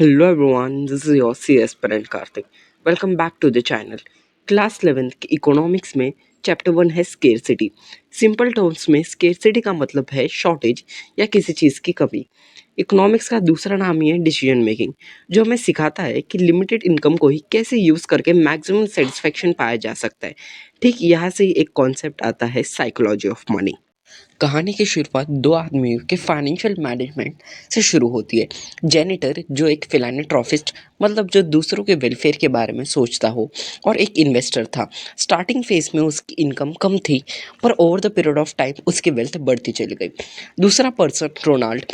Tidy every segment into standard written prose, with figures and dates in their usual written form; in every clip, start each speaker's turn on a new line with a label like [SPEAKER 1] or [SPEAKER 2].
[SPEAKER 1] Hello everyone, this is your CS parent Karthik. Welcome back to the channel. Class 11 के economics में chapter 1 है scarcity. Simple terms में scarcity का मतलब है शॉर्टेज या किसी चीज़ की कमी। इकोनॉमिक्स का दूसरा नाम ही है डिसीजन मेकिंग, जो हमें सिखाता है कि लिमिटेड इनकम को ही कैसे यूज़ करके मैक्सिमम सेटिस्फेक्शन पाया जा सकता है। ठीक यहाँ से ही एक कॉन्सेप्ट आता है साइकोलॉजी ऑफ मनी। कहानी की शुरुआत दो आदमियों के फाइनेंशियल मैनेजमेंट से शुरू होती है। जेनिटर जो एक फिलान्थ्रोपिस्ट मतलब जो दूसरों के वेलफेयर के बारे में सोचता हो, और एक इन्वेस्टर था। स्टार्टिंग फेज में उसकी इनकम कम थी, पर over the period of time उसकी वेल्थ बढ़ती चली गई। दूसरा पर्सन रोनाल्ड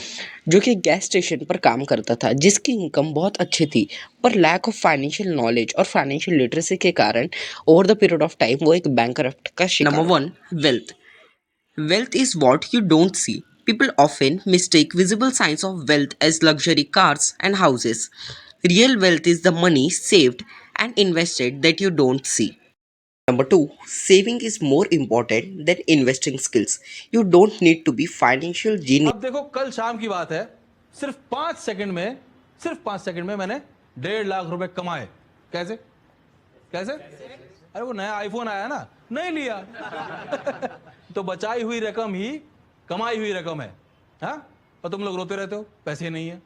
[SPEAKER 1] जो कि गैस स्टेशन पर काम करता था, जिसकी इनकम बहुत अच्छी थी, पर लैक ऑफ फाइनेंशियल नॉलेज और फाइनेंशियल लिटरेसी के कारण over the period of time वो एक बैंकरप्ट का शिकार। Number 1, wealth. Wealth is what you don't see. People often mistake visible signs of wealth as luxury cars and houses. Real wealth is the money saved and invested that you don't see. Number 2, saving is more important than investing skills. You don't need to be financial genius.
[SPEAKER 2] अब देखो, कल शाम की बात है, सिर्फ 5 second में मैंने 1.5 लाख रुपए कमाए। कैसे कैसे अरे वो नया आईफोन आया ना, नहीं लिया। तो बचाई हुई रकम ही कमाई हुई रकम है। हाँ, और तुम लोग रोते रहते हो पैसे नहीं है।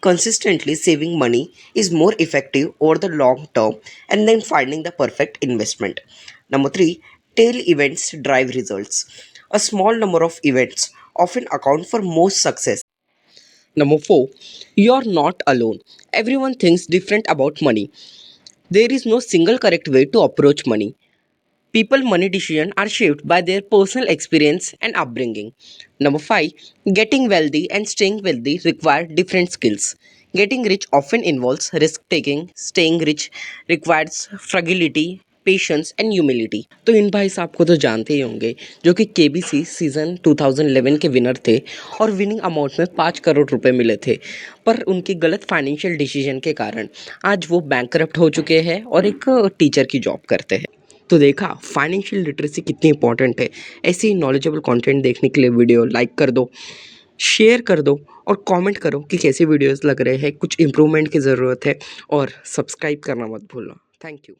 [SPEAKER 1] Consistently saving money is more effective over the long term and then finding the perfect investment. Number 3, tail events drive results. A small number of events often account for most success. Number 4, you're not alone. Everyone thinks different about money. There is no single correct way to approach money. People money decisions are shaped by their personal experience and upbringing. Number 5, getting wealthy and staying wealthy require different skills. Getting rich often involves risk taking, staying rich requires fragility, patience and humility. तो इन भाई साहब को तो जानते ही होंगे, जो कि KBC season 2011 के विनर थे और विनिंग अमाउंट में 5 करोड़ रुपए मिले थे, पर उनकी गलत फाइनेंशियल डिसीजन के कारण आज वो बैंकरप्ट हो चुके हैं और एक टीचर की जॉब करते हैं। तो देखा फाइनेंशियल लिटरेसी कितनी इंपॉर्टेंट है। ऐसे ही नॉलेजेबल कंटेंट देखने के लिए वीडियो लाइक कर दो, शेयर कर दो और कमेंट करो कि कैसे वीडियोस लग रहे हैं, कुछ इम्प्रूवमेंट की ज़रूरत है, और सब्सक्राइब करना मत भूलना। Thank you.